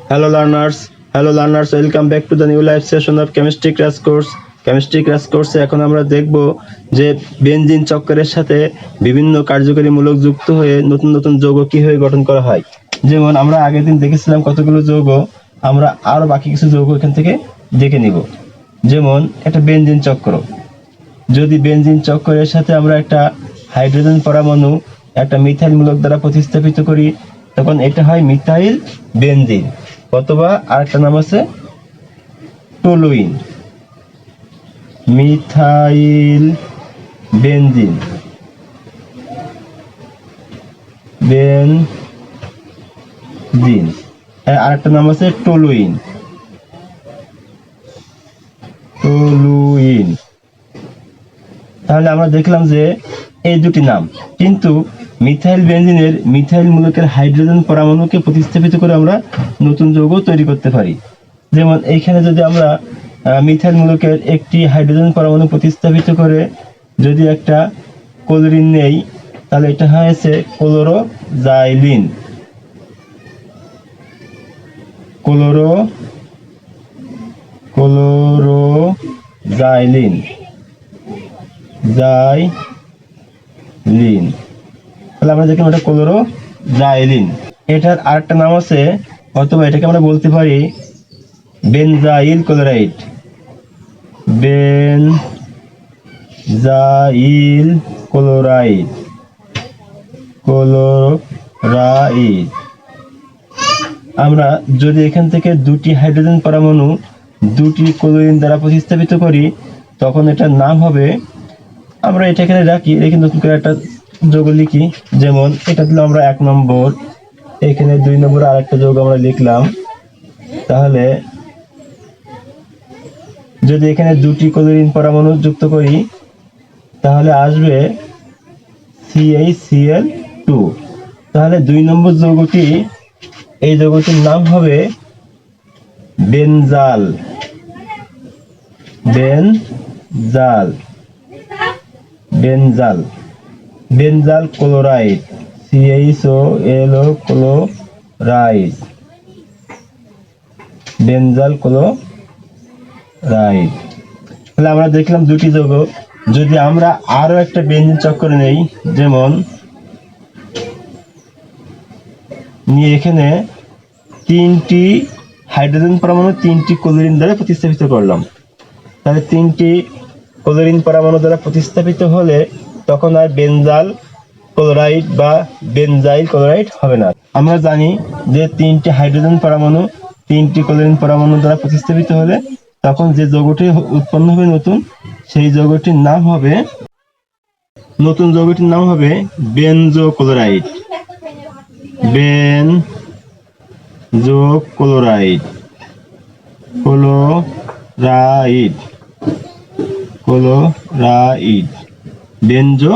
Hello learners, welcome back to the new live session of chemistry crash course. Chemistry crash কোর্সে এখন আমরা দেখব যে বেনজিন চক্রের সাথে বিভিন্ন কার্যকরী মূলক যুক্ত হয়ে নতুন নতুন যৌগ কিভাবে গঠন করা হয়। যেমন আমরা আগের দিন দেখেছিলাম কতগুলো যৌগ, আমরা আরো বাকি কিছু যৌগ এখান থেকে দেখে নিব। যেমন একটা বেনজিন চক্র, যদি বেনজিন চক্রের সাথে আমরা একটা হাইড্রোজেন পরমাণু একটা মিথাইল মূলক দ্বারা প্রতিস্থাপিত করি, তখন এটা হয় মিথাইল বেনজিন, অথবা আরেকটা নাম আছে টলুইন, মিথাইল বেনজিন, বেনজিন, আরেকটা নাম আছে টলুইন, টলুইন। তাহলে আমরা দেখলাম যে এই দুটি নাম, কিন্তু মিথাইল বেনজিনের মিথাইল মূলকের হাইড্রোজেন পরমাণুকে প্রতিস্থাপিত করে আমরা নতুন যৌগ তৈরি করতে পারি। যেমন এইখানে যদি আমরা মিথাইল মূলকের একটি হাইড্রোজেন পরমাণু প্রতিস্থাপিত করে যদি একটা ক্লোরিন নেই, তাহলে এটা হয়েছে ক্লোরোজাইলিন, ক্লোরোজাইলিন, জাইলিন। তাহলে আমরা দেখলাম এটা ক্লোরোজাইলিন। এটার আরেকটা নাম আছে, অথবা এটাকে আমরা বলতে পারি benzyl chloride, benzyl chloride, chloride. আমরা যদি এখান থেকে দুটি হাইড্রোজেন পরমাণু দুটি ক্লোরিন দ্বারা প্রতিস্থাপিত করি, তখন এটার নাম হবে, আমরা এটা এখানে রাখি, রেখে নতুন করে একটা যৌগ লিখি। যেমন এটা দিলে আমরা 1 নম্বর, এখানে 2 নম্বর আরেকটা যৌগ আমরা লিখলাম। তাহলে যদি এখানে দুটি ক্লোরিন পরমাণু যুক্ত করি, তাহলে আসবে CH2। তাহলে 2 নম্বর যৌগটি, এই যৌগটির নাম হবে বেনজাল, বেনজাল, বেনজাল, বেনজাল ক্লোরাইড, CHOLO ক্লোরাইড, বেনজাল ক্লোরাইড। তাহলে আমরা দেখলাম দুটি যৌগ। যদি আমরা আরো একটা বেনজিন চক্র নেই, যেমন নিয়ে এখানে 3টি হাইড্রোজেন পরমাণু 3টি ক্লোরিন দ্বারা প্রতিস্থাপিত করলাম, তাহলে 3টি ক্লোরিন পরমাণু দ্বারা প্রতিস্থাপিত হলে তখন আর বেনজাল ক্লোরাইড বা বেনজাইল ক্লোরাইড হবে না। আমরা জানি যে 3টি হাইড্রোজেন পরমাণু 3টি ক্লোরিন পরমাণু দ্বারা প্রতিস্থাপিত হলে তখন যে যৌগটি উৎপন্ন হবে নতুন, সেই যৌগটির নাম হবে, নতুন যৌগটির নাম হবে benzo chloride, benzo chloride, chloride, chloride, benzo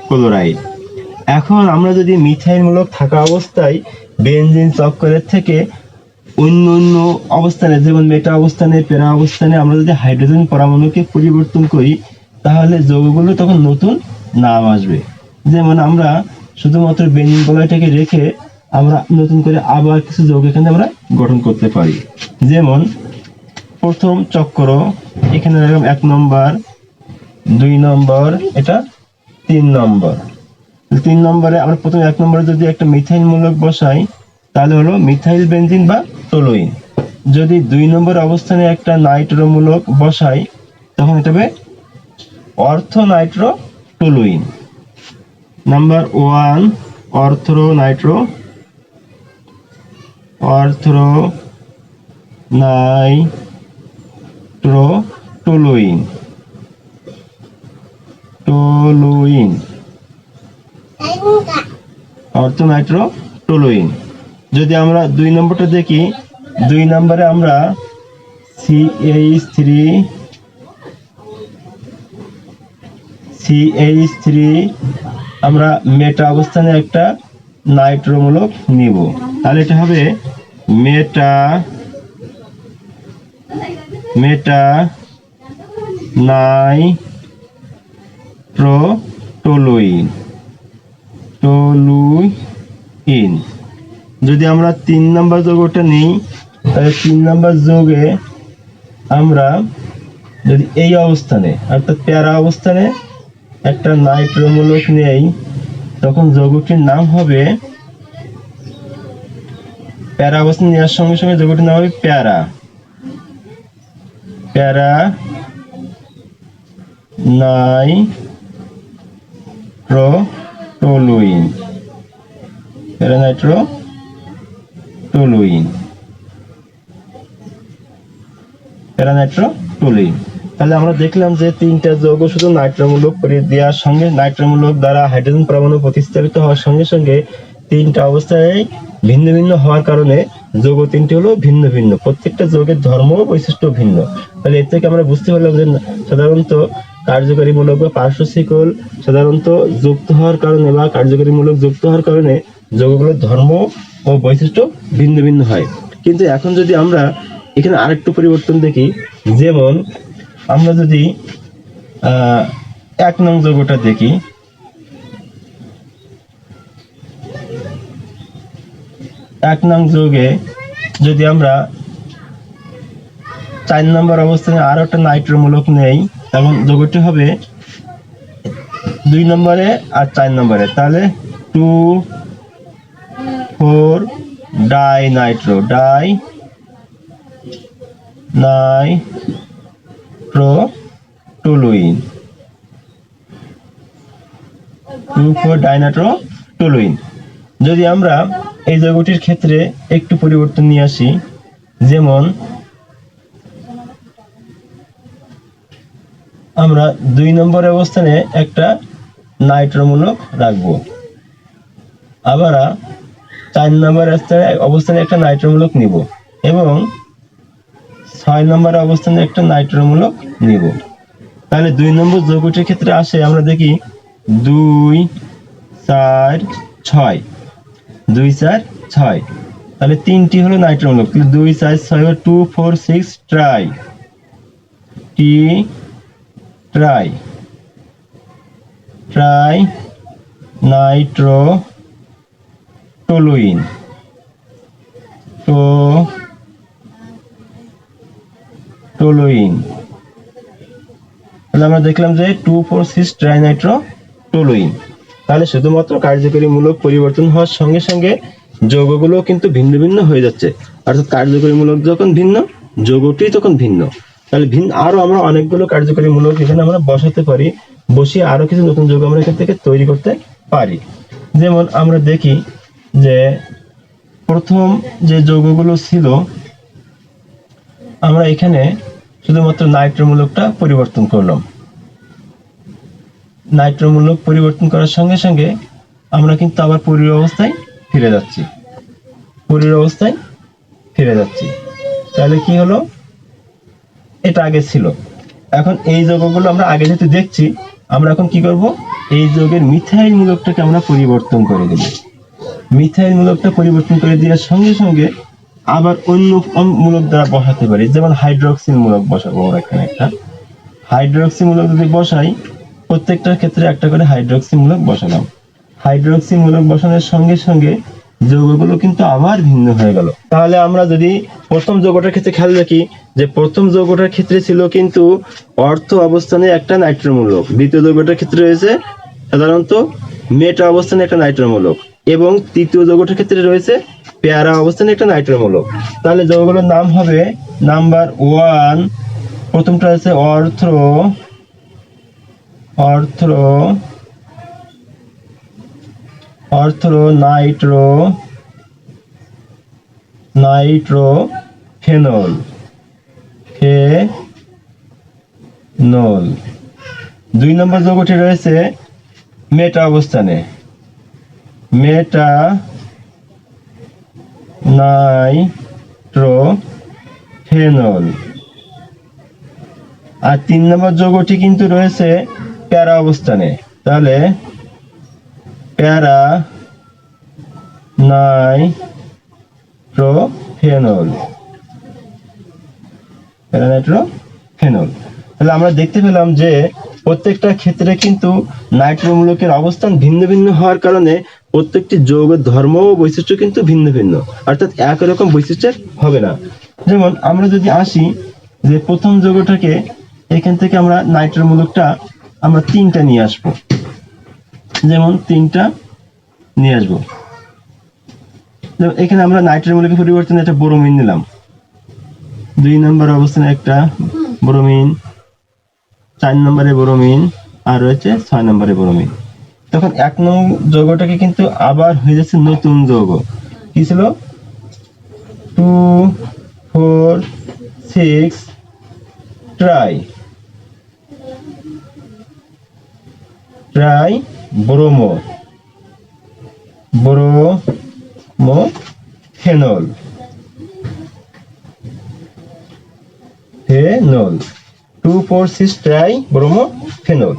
chloride. এখন আমরা যদি মিথাইল মূলক থাকা অবস্থায় বেনজিন চক্রের থেকে অন্য অন্য অবস্থানে, যেমন মেটা অবস্থানে, প্যারা অবস্থানে আমরা যদি হাইড্রোজেন পরমাণুকে পরিবর্তন করি, তাহলে যৌগগুলো তখন নতুন নাম আসবে। যেমন আমরা শুধুমাত্র বেনজিন বলয়টাকে রেখে আমরা নতুন করে আবার কিছু যৌগ এখানে আমরা গঠন করতে পারি। যেমন প্রথম চক্র, এখানে এরকম 1 নম্বর, 2 নম্বর, এটা 3 নম্বর। 3 নম্বরে আমরা প্রথম 1 নম্বরে যদি একটা মিথাইল মূলক বসাই, তাহলে হলো মিথাইল বেনজিন বা টলুইন। যদি 2 নম্বর অবস্থানে একটা নাইট্রো মূলক বসাই, তখন এটা হবে অর্থো Nitro toluene. Number 1 অর্থো Nitro, অর্থো Nitro toluene, toluene, অর্থো Nitro toluene. যদি আমরা 2 নম্বরটা দেখি, 2 নম্বরে আমরা CH3 আমরা মেটা অবস্থানে একটা নাইট্রোমূলক নিব, তাহলে এটা হবে মেটা নাইট্রো টলুইন, টলুইন। যদি আমরা 3 নম্বর যৌগটা নিই, তাহলে 3 নম্বর যৌগে আমরা যদি এই অবস্থানে অর্থাৎ প্যারা অবস্থানে একটা নাইট্রোমূলক নেই, তখন যৌগটির নাম হবে, প্যারা অবস্থানে নেওয়ার সঙ্গে সঙ্গে যৌগটির নাম হবে প্যারা নাইট্রোটলুইন। প্যারানাইট্রোটলুইন। তাহলে আমরা দেখলাম যে 3টা যৌগ শুধু নাইট্রোমূলক দেওয়ার সঙ্গে নাইট্রোমূলক দ্বারা হাইড্রোজেন পরমাণু প্রতিস্থাপিত হওয়ার সঙ্গে সঙ্গে 3টা অবস্থায় ভিন্ন ভিন্ন হওয়ার কারণে যৌগ 3টি হলো ভিন্ন ভিন্ন, প্রত্যেকটা যৌগের ধর্ম ও বৈশিষ্ট্য ভিন্ন। তাহলে এর থেকে আমরা বুঝতে পারলাম যে সাধারণত কার্যকরী মূলক বা পার্শ্ব শিকল সাধারণত যুক্ত হওয়ার কারণে বা কার্যকরী মূলক যুক্ত হওয়ার কারণে যৌগগুলোর ধর্ম ও বৈশিষ্ট্য ভিন্ন ভিন্ন হয়। কিন্তু এখন যদি আমরা এখানে আরেকটু পরিবর্তন দেখি, যেমন আমরা যদি 1 নং যৌগটা দেখি, 1 নং যৌগে যদি আমরা 4 নম্বর অবস্থানে আরো একটা নাইট্রোমূলক নেই, তখন যৌগটি হবে 2 নম্বরে আর 4 নম্বরে, তাহলে 2,4 ডাইনাইট্রোটলুইন। 2,4 ডাইনাইট্রোটলুইন। যদি আমরা এই যৌগটির ক্ষেত্রে একটু পরিবর্তন নিয়ে আসি, যেমন আমরা 2 নম্বর অবস্থানে একটা নাইট্রোমূলক রাখবো, আবার 4 নম্বর অবস্থানে একটা নাইট্রোমূলক নিব এবং 6 নম্বর অবস্থানে একটা নাইট্রোমূলক নিব। তাহলে 2 নম্বর যৌগটির ক্ষেত্রে আসে, আমরা দেখি 2, 4, 6, 2, 4, 6, তাহলে 3টি হলো নাইট্রোমূলক, 2, 4, 6, 2, 4, 6 ট্রাই নাইট্রোটলুইন। তাহলে আমরা দেখলাম যে 2, 4, 6 ট্রাইনাইট্রোটলুইন। তাহলে শুধুমাত্র কার্যকরী মূলক পরিবর্তন হওয়ার সঙ্গে সঙ্গে যৌগগুলো কিন্তু ভিন্ন ভিন্ন হয়ে যাচ্ছে, অর্থাৎ কার্যকরী মূলক যখন ভিন্ন, যৌগটি তখন ভিন্ন। তাহলে আরো আমরা অনেকগুলো কার্যকরী মূলক এখানে আমরা বসাতে পারি, বসিয়ে আরো কিছু নতুন যৌগ আমরা এখান থেকে তৈরি করতে পারি। যেমন আমরা দেখি যে প্রথম যে যৌগগুলো ছিল, আমরা এখানে শুধুমাত্র নাইট্রোমূলকটা পরিবর্তন করলাম। নাইট্রোমূলক পরিবর্তন করার সঙ্গে সঙ্গে আমরা কিন্তু আবার পূর্বের অবস্থায় ফিরে যাচ্ছি। তাহলে কি হলো, এটা আগে ছিল। এখন এই যৌগগুলো আমরা আগে যেহেতু দেখছি, আমরা এখন কি করব, এই যৌগের মিথাইল মূলকটাকে আমরা পরিবর্তন করে দেব। মিথাইল মূলকটা পরিবর্তন করে দেওয়ার সঙ্গে সঙ্গে আবার অন্য মূলক দ্বারা বসাতে পারি, যেমন হাইড্রোক্সিল মূলক বসাবো। আমরা এখানে একটা হাইড্রোক্সি মূলক যদি বসাই, প্রত্যেকটার ক্ষেত্রে একটা করে হাইড্রোক্সি মূলক বসালাম। হাইড্রোক্সি মূলক বসানোর সঙ্গে সঙ্গে যৌগগুলো কিন্তু আবার ভিন্ন হয়ে গেল। তাহলে আমরা যদি প্রথম যৌগটার ক্ষেত্রে খেয়াল রাখি, যে প্রথম যৌগটার ক্ষেত্রে ছিল কিন্তু অর্থ অবস্থানে একটা নাইট্রোমূলক, দ্বিতীয় যৌগটার ক্ষেত্রে রয়েছে সাধারণত মেটা অবস্থানে একটা নাইট্রোমূলক, এবং তৃতীয় যৌগটার ক্ষেত্রে রয়েছে প্যারা অবস্থানে একটা নাইট্রোমূলক। তাহলে যৌগগুলোর নাম হবে, নাম্বার 1 প্রথমটা হচ্ছে নাইট্রোফেনল। 2 নম্বর যৌগটি রয়েছে মেটা অবস্থানে, মেটা নাইট্রোফেনল। আর 3 নম্বর যৌগটি কিন্তু রয়েছে প্যারা অবস্থানে, তাহলে প্যারা নাইট্রোফেনল। তাহলে আমরা দেখতে পেলাম যে প্রত্যেকটা ক্ষেত্রে কিন্তু নাইট্রোমূলকের অবস্থান ভিন্ন ভিন্ন হওয়ার কারণে প্রত্যেকটি যৌগের ধর্ম ও বৈশিষ্ট্য কিন্তু ভিন্ন ভিন্ন, অর্থাৎ একই রকম বৈশিষ্ট্যের হবে না। যেমন আমরা যদি আসি যে প্রথম যৌগটাকে এখান থেকে আমরা নাইট্রোর মূলকটা আমরা 3টা নিয়ে আসবো, যেমন 3টা নিয়ে আসবো। এখানে আমরা নাইট্রোর মূলকের পরিবর্তনে একটা ব্রোমিন নিলাম, 2 নম্বর অবস্থানে একটা ব্রোমিন, 4 নম্বরে ব্রোমিন, আর রয়েছে 6 নম্বরে ব্রোমিন। তখন 1 নং যৌগটাকে কিন্তু আবার হয়ে যাচ্ছে নতুন যৌগ। কি ছিল? 2 4 6 try bromo phenol 2 4 6 try bromo phenol.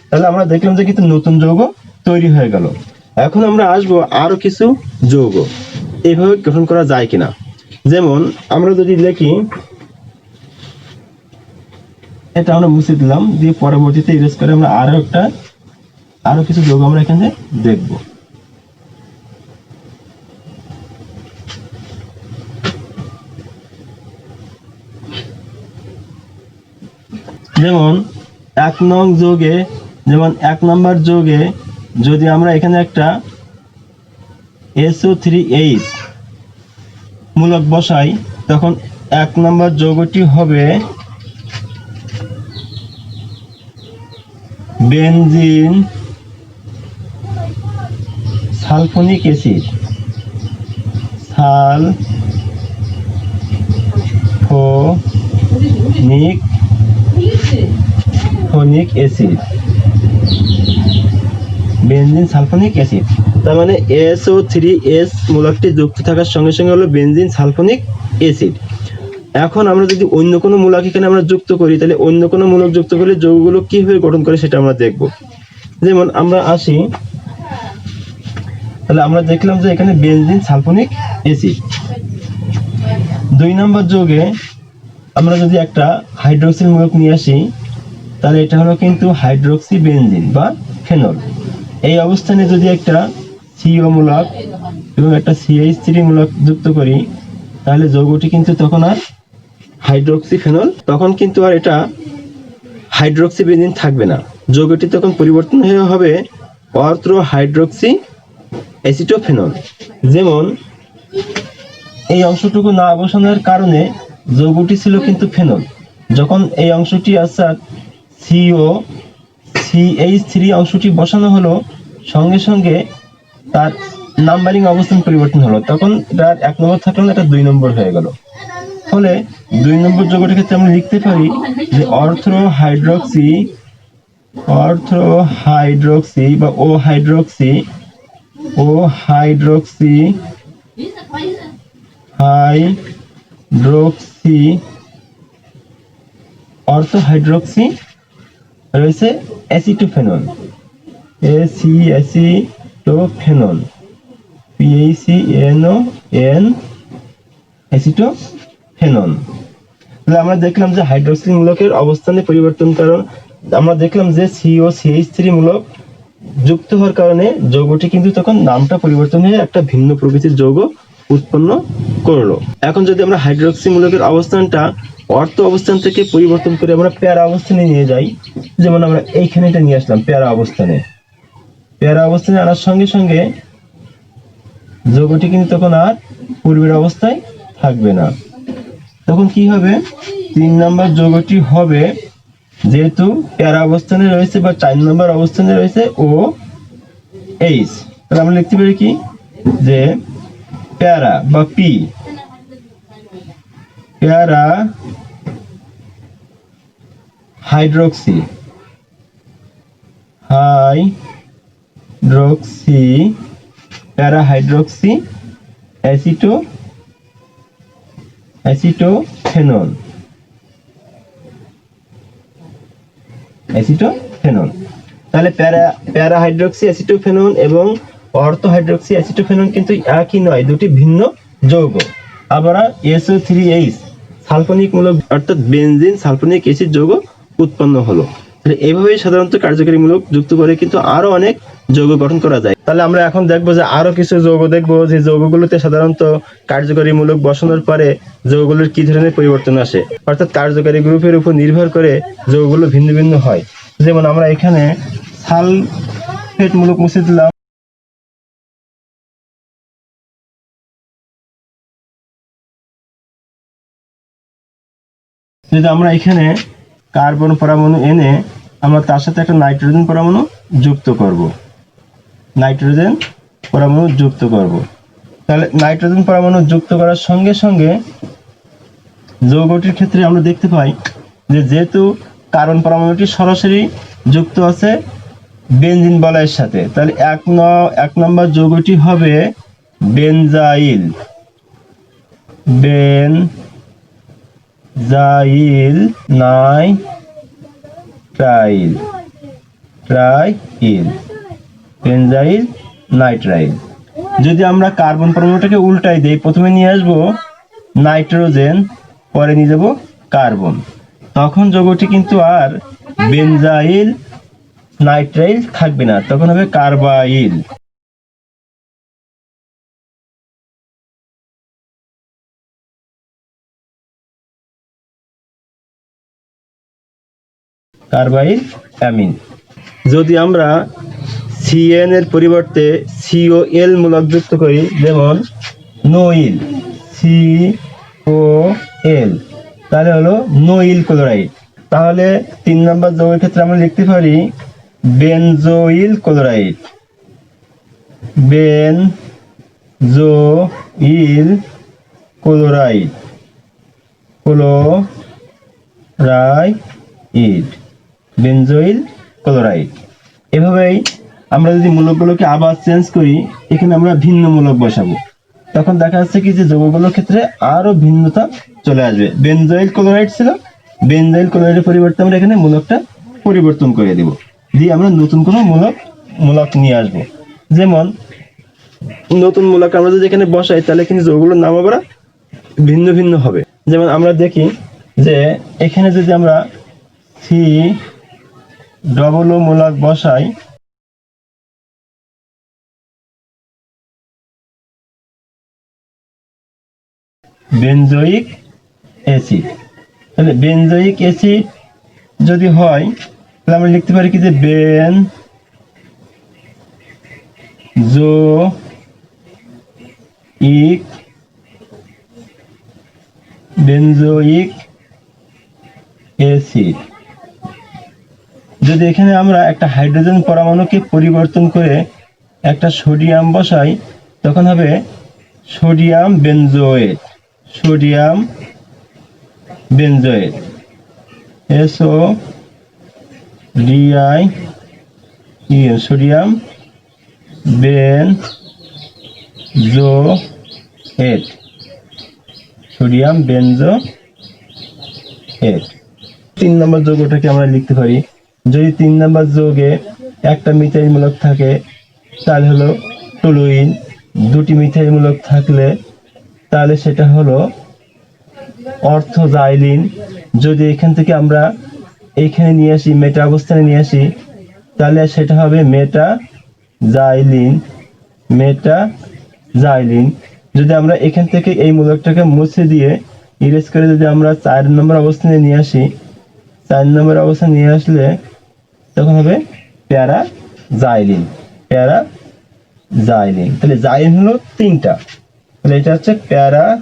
তাহলে আমরা দেখলাম যে কিন্তু নতুন যৌগ তৈরি হয়ে গেল। এখন আমরা আসবো আরো কিছু যৌগ এইভাবে গঠন করা যায় কিনা। যেমন আমরা যদি লিখি, এটা আমরা মুছে দিলাম, দিয়ে পরবর্তীতে ইরেজ করে আমরা আরো কিছু যৌগ আমরা এখানে দেখব। যেমন 1 নং যৌগে, যেমন 1 নম্বর যৌগে যদি আমরা এখানে একটা SO3H মূলক বসাই, তখন 1 নম্বর যৌগটি হবে benzene sulphonic acid, sulphonic acid, benzene sulphonic acid. তার মানে SO3H মূলকটি যুক্ত থাকার সঙ্গে সঙ্গে হলো বেনজিন সালফোনিক অ্যাসিড। এখন আমরা যদি অন্য কোনো মূলক এখানে আমরা যুক্ত করি, তাহলে অন্য কোনো মূলক যুক্ত করলে যৌগগুলো কিভাবে গঠন করে সেটা আমরা দেখব। যেমন আমরা আসি, তাহলে আমরা দেখলাম যে এখানে বেনজিন সালফোনিক অ্যাসিড। 2 নম্বর যৌগে আমরা যদি একটা হাইড্রোক্সিল মূলক নিয়ে আসি, তাহলে এটা হলো কিন্তু হাইড্রোক্সি বেনজিন বা ফেনল। এই অবস্থানে যদি একটা CO মূলক এবং একটা CH3 মূলক যুক্ত করি, তাহলে যৌগটি কিন্তু তখন আর হাইড্রোক্সি ফেনল, তখন কিন্তু আর এটা হাইড্রোক্সি বেনজিন থাকবে না। যৌগটি তখন পরিবর্তন হয়ে হবে অর্থ্রো হাইড্রোক্সি অ্যাসিটোফেনল। যেমন এই অংশটুকু না বসানোর কারণে যৌগটি ছিল কিন্তু ফেনল, যখন এই অংশটি অর্থাৎ CH3 অংশটি বসানো হলো, সঙ্গে সঙ্গে তার নাম্বারিং অবস্থান পরিবর্তন হলো, তখন তার 1 নম্বর থাকলো না, এটা 2 নম্বর হয়ে গেল। ফলে 2 নম্বর যৌগটির ক্ষেত্রে আমরা লিখতে পারি যে অর্থ্রো হাইড্রোক্সি বা ও হাইড্রোক্সি অর্থো হাইড্রোক্সি রয়েছে অ্যাসিটোফেনল, অ্যাসিটোফেনল, PACNON অ্যাসিটোফেনল। তাহলে আমরা দেখলাম যে হাইড্রোক্সিল মূলকের অবস্থানে পরিবর্তন, কারণ আমরা দেখলাম যে COCH3 মূলক যুক্ত হওয়ার কারণে যৌগটি কিন্তু তখন নামটা পরিবর্তন হয়ে একটা ভিন্ন প্রকৃতির যৌগ উৎপন্ন করলো। এখন যদি আমরা হাইড্রোক্সি মূলকের অবস্থানটা অর্থ অবস্থান থেকে পরিবর্তন করে আমরা প্যারা অবস্থানে নিয়ে যাই, যেমন আমরা এইখানে এটা নিয়ে আসলাম প্যারা অবস্থানে আনার সঙ্গে সঙ্গে যৌগটি কিন্তু তখন আর পূর্বের অবস্থায় থাকবে না। তখন কি হবে? 3 নম্বর যৌগটি হবে, যেহেতু প্যারা অবস্থানে রয়েছে বা 4 নম্বর অবস্থানে রয়েছে OH, তাহলে আমরা লিখতে পারি কি যে প্যারা বা প্যারা হাইড্রোক্সি প্যারা হাইড্রোক্সি অ্যাসিটোফেনল। তাহলে প্যারা হাইড্রোক্সি অ্যাসিটোফেনল এবং অর্থো হাইড্রোক্সি অ্যাসিটোফেনল কিন্তু একই নয়, দুটি ভিন্ন যৌগ। আবার SO3H সালফোনিক মূলক অর্থাৎ বেনজিন সালফোনিক অ্যাসিড যৌগ উৎপন্ন হলো। এইভাবেই সাধারণত কার্যকরীমূলক যুক্ত করে কিন্তু আরো অনেক যৌগ গঠন করা যায়। তাহলে আমরা এখন দেখবো যে আরো কিছু যৌগ দেখবো যে যৌগগুলোতে সাধারণত কার্যকরীমূলক বসানোর পরে যৌগগুলোর কি ধরনের পরিবর্তন আসে, অর্থাৎ কার্যকরী গ্রুপের উপর নির্ভর করে যৌগগুলো ভিন্ন ভিন্ন হয়। যেমন আমরা এখানে সালফেট মূলক মুছে দিলাম। যদি আমরা এখানে কার্বন পরমাণু এনে আমরা তার সাথে একটা নাইট্রোজেন পরমাণু যুক্ত করব, নাইট্রোজেন পরমাণু যুক্ত করব, তাহলে নাইট্রোজেন পরমাণু যুক্ত করার সঙ্গে সঙ্গে যৌগটির ক্ষেত্রে আমরা দেখতে পাই যে যেহেতু কার্বন পরমাণুটি সরাসরি যুক্ত আছে বেনজিন বলয়ের সাথে, তাহলে এক নম্বর যৌগটি হবে benzyl, benzyl nitrile, benzyl nitrile. যদি আমরা কার্বন পরমাণুটাকে উল্টাই দেই, প্রথমে নিয়ে আসবো নাইট্রোজেন, পরে নিয়ে যাব কার্বন, তখন যৌগটি কিন্তু আর বেনজাইল নাইট্রাইল থাকবে না, তখন হবে কার্বাইল। কার্বাইল অ্যামিন। যদি আমরা সিএন এর পরিবর্তে সিওএল মূলক যুক্ত করি, যেমন নোইল, সিওএল, তাহলে হলো নোইল ক্লোরাইড। তাহলে 3 নম্বর যৌগের ক্ষেত্রে আমরা লিখতে পারি বেনজোইল ক্লোরাইড, বেনজোইল ক্লোরাইড, বেনজোইল ক্লোরাইড। এভাবেই আমরা যদি মূলকগুলোকে আবার চেঞ্জ করি, এখানে আমরা ভিন্ন মূলক বসাবো, তখন দেখা যাচ্ছে কি যে যৌগগুলোর ক্ষেত্রে আরো ভিন্নতা চলে আসবে। বেনজোইল ক্লোরাইড ছিল, বেনজোইল ক্লোরাইডের পরিবর্তে আমরা এখানে মূলকটা পরিবর্তন করে দেব, দিয়ে আমরা নতুন কোনো মূলক নিয়ে আসব। যেমন নতুন মূলক আমরা যদি এখানে বসাই, তাহলে কিন্তু যৌগগুলোর নাম আবার ভিন্ন ভিন্ন হবে। যেমন আমরা দেখি যে এখানে যদি আমরা সি ডবল ও মূলক বসাই, বেনজোইক অ্যাসিড, তাহলে বেনজোইক অ্যাসিড যদি হয়, তাহলে আমরা লিখতে পারি কি যে বেনজোইক অ্যাসিড। যদি এখানে আমরা একটা হাইড্রোজেন পরমাণুকে পরিবর্তন করে একটা সোডিয়াম বসাই, তখন হবে সোডিয়াম বেনজোয়েট, সোডিয়াম বেনজোয়েট, এসও ডিআই, sodium benzoate, sodium benzoate. 3 number যৌগটাকে আমরা লিখতে পারি, যদি 3 নম্বর যৌগে একটা মিথাইল মূলক থাকে তাহলে হলো টলুইন, দুটি মিথাইল মূলক থাকলে তাহলে সেটা হলো অর্থোজাইলিন। যদি এখান থেকে আমরা এইখানে নিয়ে আসি, মেটা অবস্থানে নিয়ে আসি, তাহলে সেটা হবে মেটাজাইলিন, মেটাজাইলিন। যদি আমরা এখান থেকে এই মূলকটাকে মুছে দিয়ে ইরেজ করে যদি আমরা 4 নম্বর অবস্থানে নিয়ে আসি, 4 নম্বর অবস্থানে নিয়ে আসলে তখন হবে প্যারাজাইলিন, প্যারাজাইলিন। তাহলে জাইলিন হলো 3টা, তাহলে এটা হচ্ছে প্যারাজাইলিন।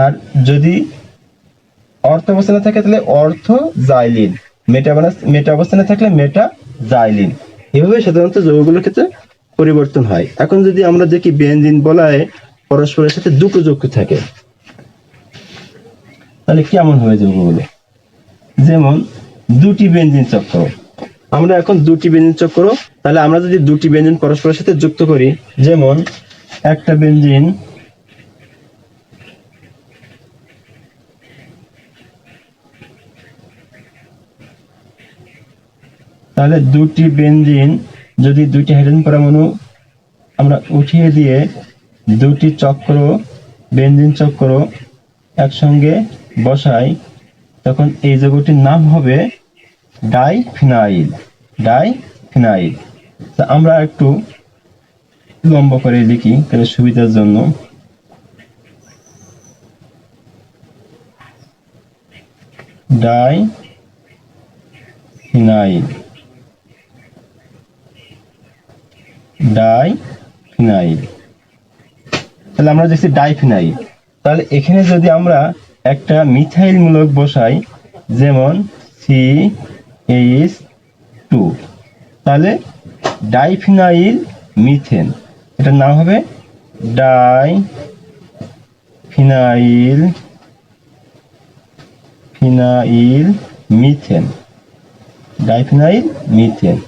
আর যদি অর্থ অবস্থানে থাকে তাহলে অর্থোজাইলিন, মেটা অবস্থানে থাকলে মেটাজাইলিন। এভাবে সাধারণত যৌগগুলোর ক্ষেত্রে পরিবর্তন হয়। এখন যদি আমরা দেখি বেনজিন বলয়ে পরস্পরের সাথে দুটো যৌগ থাকে, তাহলে কেমন হবে যৌগগুলো? যেমন দুটি বেনজিন চক্র, আমরা এখন দুটি বেনজিন চক্র, তাহলে আমরা যদি দুটি বেনজিন পরস্পরের সাথে যুক্ত করি, যেমন একটা বেনজিন তাহলে দুটি বেনজিন যদি দুটি হাইড্রোজেন পরমাণু আমরা উঠিয়ে দিয়ে দুটি চক্র বেনজিন চক্র একসঙ্গে বসাই, তখন এই যৌগটির নাম হবে ডাইফিনাইল। ডাইফিনাইল। তা আমরা একটু লম্বা করে লিখি তাহলে সুবিধার জন্য। ডাইফিনাইল। ডাইফিনাইল। তাহলে আমরা দেখছি ডাইফিনাইল। তাহলে এখানে যদি আমরা একটা মিথাইল মূলক বসাই, যেমন CH2, তাহলে ডাইফিনাইল মিথেন, এটার নাম হবে diphenyl methane. Diphenyl methane.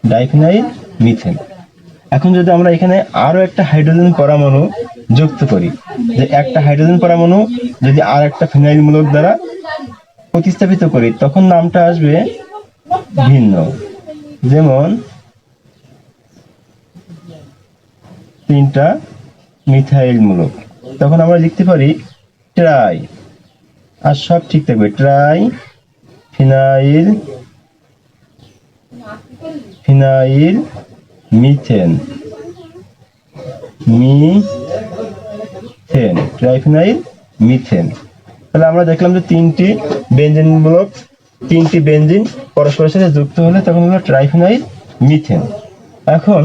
Diphenyl methane. এখন যদি আমরা এখানে আরো একটা হাইড্রোজেন পরমাণু যুক্ত করি, যে একটা হাইড্রোজেন পরমাণু যদি আর একটা ফিনাইল মূলক দ্বারা প্রতিস্থাপিত করি, তখন নামটা আসবে ভিন্ন। যেমন তিনটা মিথাইল মূলক, তখন আমরা লিখতে পারি ট্রাই, আর সব ঠিক থাকবে, ট্রাই ফিনাইল মিথেন। ট্রাইফিনাইল মিথেন। তাহলে আমরা দেখলাম যে তিনটি বেনজিন পরস্পরের সাথে যুক্ত হলে তখন হলো ট্রাইফিনাইল মিথেন। এখন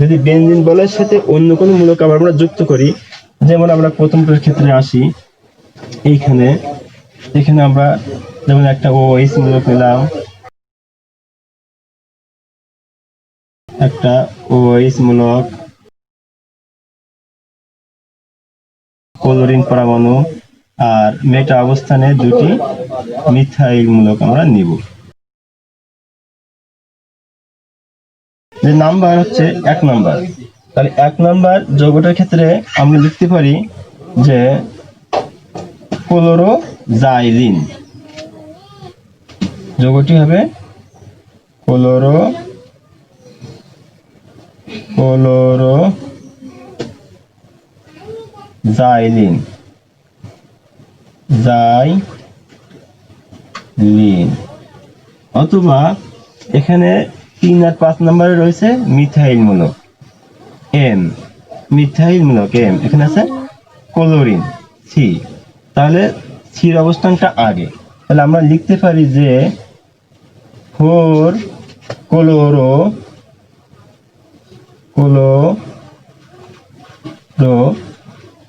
যদি বেনজিন বলের সাথে অন্য কোনো মূলক আবার আমরা যুক্ত করি, যেমন আমরা প্রথমটার ক্ষেত্রে আসি, এখানে আমরা যেমন একটা OH মূলক নিলাম, একটা OH মূলক ক্লোরিন পরমাণু, আর মেটা অবস্থানে দুটি মিথাইল মূলক আমরা নিব। যে নাম্বার হচ্ছে 1 নাম্বার। তাহলে 1 নাম্বার যৌগটার ক্ষেত্রে আমরা লিখতে পারি যে ক্লোরোজাইলিন। যৌগটি হবে ক্লোরোজাইলিন। অথবা এখানে 3 আর 5 নম্বরে রয়েছে মিথাইল মূলক এম। এখানে আছে ক্লোরিন সি, তাহলে সির অবস্থানটা আগে। তাহলে আমরা লিখতে পারি যে 4 ক্লোরো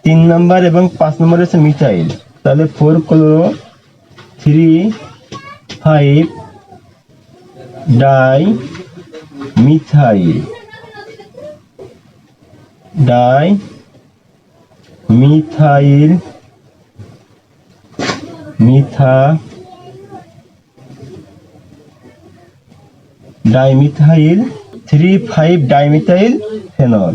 3 নম্বর এবং 5 নম্বরে আছে মিথাইল, তাহলে 4 chloro 3 5 die methyl. Dimethyl 3,5 dimethyl phenol.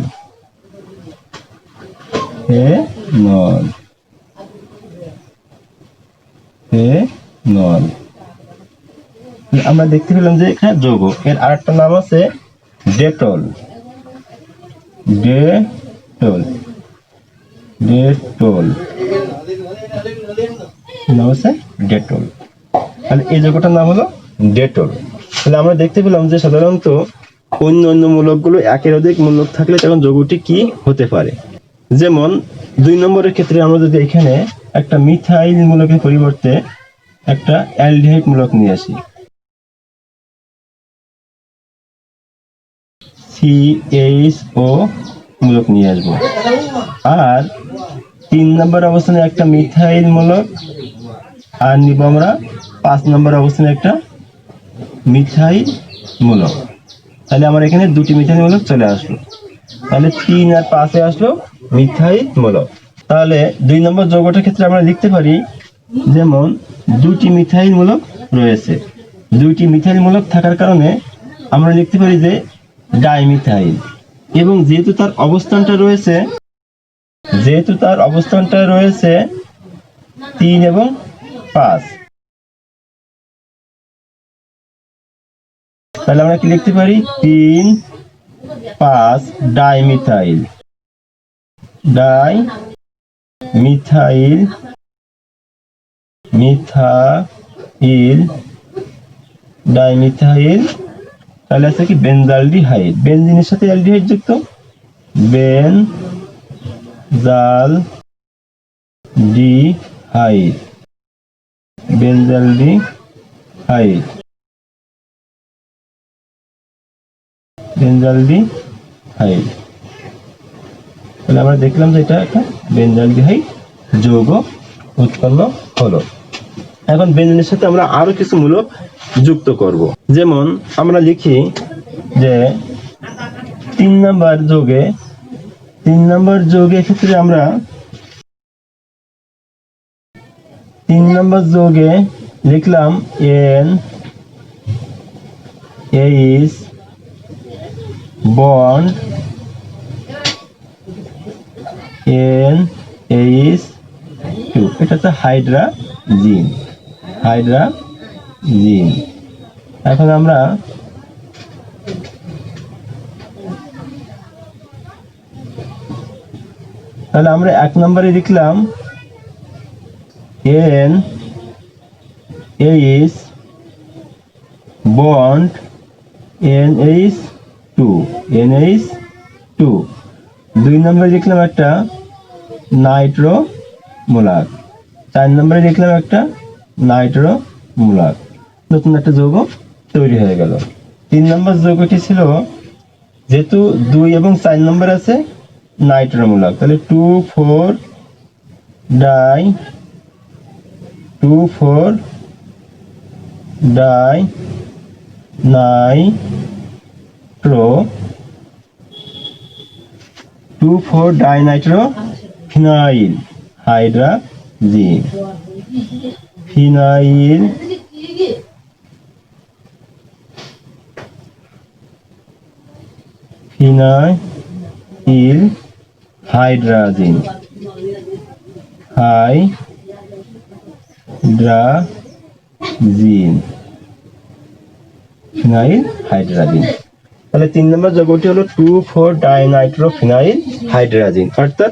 আমরা দেখতে পেলাম যে এখানে যৌগ, এর আরেকটা নাম আছে ডেটল। নাম আছে ডেটল। তাহলে এই যৌগটার নাম হলো ডেটল। তাহলে আমরা দেখতে পেলাম যে সাধারণত অন্য মূলকগুলো একের অধিক মূলক থাকলে তখন যৌগটি কি হতে পারে। যেমন 2 নম্বরের ক্ষেত্রে আমরা যদি এখানে একটা মিথাইল মূলকের পরিবর্তে একটা অ্যালডিহাইড মূলক নিয়ে আসি, CHO মূলক নিয়ে আসবো, আর 3 নম্বর অবস্থানে একটা মিথাইল মূলক, আর নিব আমরা 5 নম্বর অবস্থানে একটা মিথাইল মূলক। তাহলে আমার এখানে দুটি মিথাইল মূলক চলে আসলো। তাহলে 3 আর 5 এ আসলো মিথাইল মূলক। তাহলে 2 নম্বর যৌগটার ক্ষেত্রে আমরা লিখতে পারি, যেমন দুটি মিথাইল মূলক রয়েছে, দুইটি মিথাইল মূলক থাকার কারণে আমরা লিখতে পারি যে ডাইমিথাইল। এবং যেহেতু তার অবস্থানটা রয়েছে 3 এবং 5, তাহলে আমরা কি লিখতে পারি 3 5 ডাইমিথাইল মিথাইল ডাইমিথাইল। তাহলে আছে কি বেনজালডিহাইড, বেনজিনের সাথে অ্যালডিহাইড যুক্ত, বেনজালডিহাইড, বেনজালডিহাইড, বেনজালডিহাইড। তাহলে আমরা দেখলাম যে এটা একটা বেনজালডিহাইড যৌগ উৎপন্ন হলো। এখন বেনজিনের সাথে আমরা আরো কিছু মূলক যুক্ত করব। যেমন আমরা লিখি যে 3 নম্বর যৌগে ক্ষেত্রে আমরা 3 নম্বর যৌগে লিখলাম NH বন্ড NH2, এটা হচ্ছে হাইড্রাজিন। এখন আমরা তাহলে আমরা 1 নম্বরে লিখলাম NH বন্ড NH2, 2 নম্বরে লিখলাম একটা নাইট্রো মূলক, 4 নম্বরে লিখলাম একটা নাইট্রো মূলক, নতুন একটা যৌগ তৈরি হয়ে গেল। 3 নম্বর যৌগটি ছিল, যেহেতু 2 এবং 4 নম্বর আছে নাইট্রো মূলক, তাহলে 2,4 die Nitro 2,4 ডাইনাইট্রো phenyl হাইড্রাজিন, phenyl হাইড্রাজিন, phenyl হাইড্রাজিন। তাহলে 3 নম্বর যৌগটি হলো 2,4 ডাইনাইট্রো ফিনাইল হাইড্রাজিন, অর্থাৎ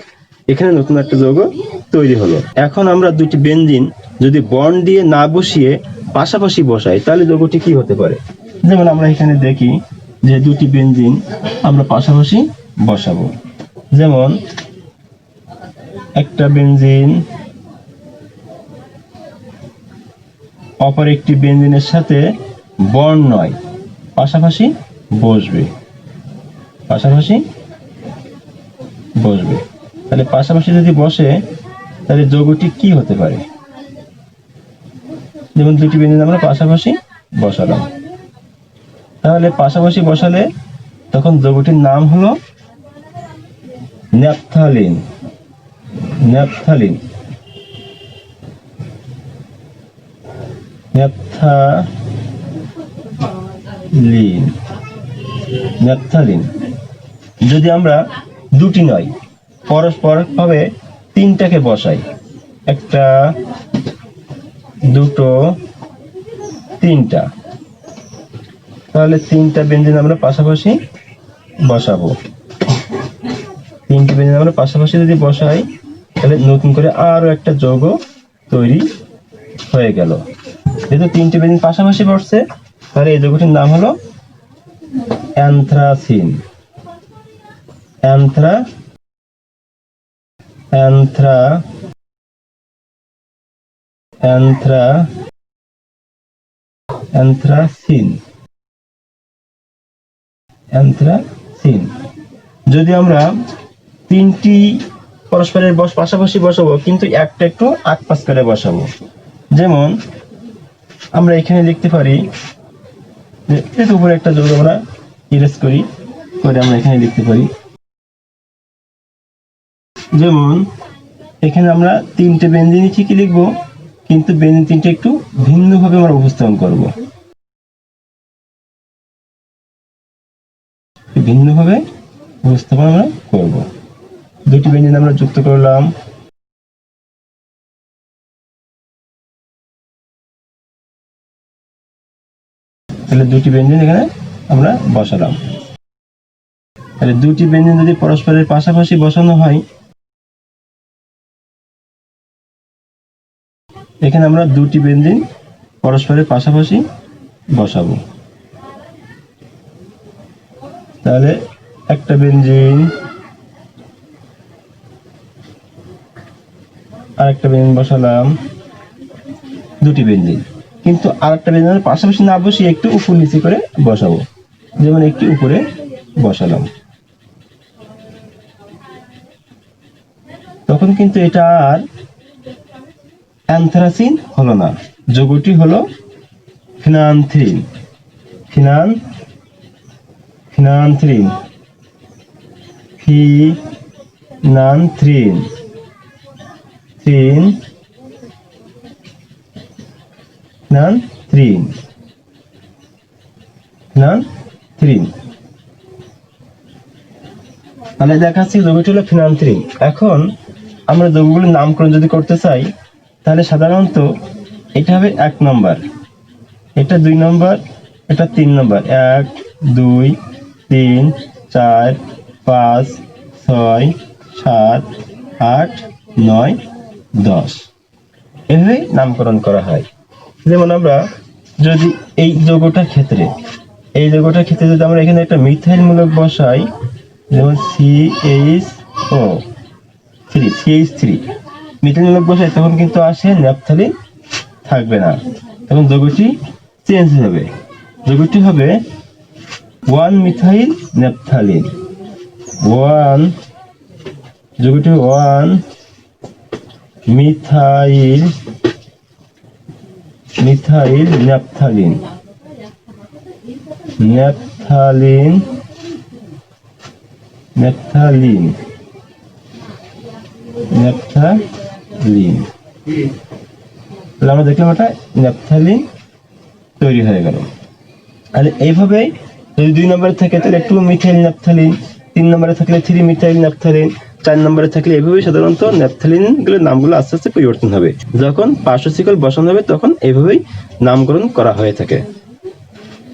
এখানে নতুন একটা যৌগ তৈরি হলো। এখন আমরা দুটি বেনজিন যদি বন্ড দিয়ে না বসিয়ে পাশাপাশি বসাই তাহলে যৌগটি কি হতে পারে। যেমন আমরা এখানে দেখি যে দুটি বেনজিন আমরা পাশাপাশি বসাবো। যেমন একটা বেনজিন অপর একটি বেনজিনের সাথে বন্ড নয়, পাশাপাশি বসবে। তাহলে পাশাপাশি যদি বসে তাহলে যৌগটি কি হতে পারে। যেমন দুটি বেনজিন আমরা পাশাপাশি বসালাম, তাহলে পাশাপাশি বসালে তখন যৌগটির নাম হলো ন্যাপথালিন। যদি আমরা দুটি নয় পরস্পর ভাবে 3টাকে বসাই, একটা, দুটো, 3টা, তাহলে 3টা বেনজিন আমরা পাশাপাশি বসাবো। 3টি বেনজিন আমরা পাশাপাশি যদি বসাই তাহলে নতুন করে আরো একটা যৌগ তৈরি হয়ে গেল। যেহেতু 3টি বেনজিন পাশাপাশি বসছে তাহলে এই যৌগটির নাম হলো অ্যানথ্রাসিন। অ্যানথ্রাসিন। যদি আমরা 3টি পরস্পরের পাশাপাশি বসাবো কিন্তু একটা একটু আকপাশ করে বসাবো। যেমন আমরা এখানে লিখতে পারি যে এর উপরে একটা যৌগ আমরা ইরেজ করে আমরা এখানে লিখতে পারি। যেমন এখানে আমরা 3টে বেনজিনই ঠিকই লিখবো, কিন্তু বেনজিন 3টে একটু ভিন্নভাবে আমরা উপস্থাপন করব। দুটি বেনজিন আমরা যুক্ত করলাম, তাহলে দুটি বেনজিন এখানে আমরা বসালাম। তাহলে দুটি বেঞ্জিন যদি পরস্পরের পাশাপাশি বসানো হয়, এখানে আমরা দুটি বেঞ্জিন পরস্পরের পাশাপাশি বসাবো। তাহলে একটা বেঞ্জিন আর একটা বেঞ্জিন বসালাম, দুটি বেঞ্জিন। কিন্তু আরেকটা বেঞ্জিনের পাশাপাশি না বসিয়ে একটু উপর নিচে করে বসাবো, যেমন একটু উপরে বসালাম। তখন কিন্তু এটা আর অ্যানথ্রাসিন হলো না, যৌগটি হলো ফিনানথ্রিন। ফিনানথ্রিন ফিনানথ্রিন ফিনানথ্রিন। তাহলে দেখাচ্ছি যৌগটি হলো ফিনানথ্রিন। এখন আমরা যৌগগুলোর নামকরণ যদি করতে চাই, তাহলে সাধারণত এটা হবে 1 নম্বর, এটা 2 নম্বর, এটা 3 নম্বর। 1 2 3 4 5 6 7 8 9 10 এভাবে নামকরণ করা হয়। যেমন আমরা যদি এই যৌগটার ক্ষেত্রে যদি আমরা এখানে একটা মিথাইল মূলক বসাই, যেমন CH3 মিথাইল মূলক বসাই, তখন কিন্তু আসে ন্যাপথালিন থাকবে না, তখন যৌগটি চেঞ্জ হবে। যৌগটি হবে 1 মিথাইল ন্যাপথালিন। যৌগটি 1 methyl naphthalene. তাহলে আমরা দেখলাম এটা ন্যাপথালিন তৈরি হয়ে গেল। তাহলে এইভাবেই যদি 2 নম্বরে থাকে তাহলে 2 মিথাইল ন্যাপথালিন, 3 নম্বরে থাকলে 3 মিথাইল ন্যাপথালিন, 4 নম্বরে থাকলে এভাবেই সাধারণত ন্যাপথালিন গুলোর নামগুলো আস্তে আস্তে পরিবর্তন হবে। যখন পার্শ্বশিকল বসানো হবে তখন এইভাবেই নামকরণ করা হয়ে থাকে।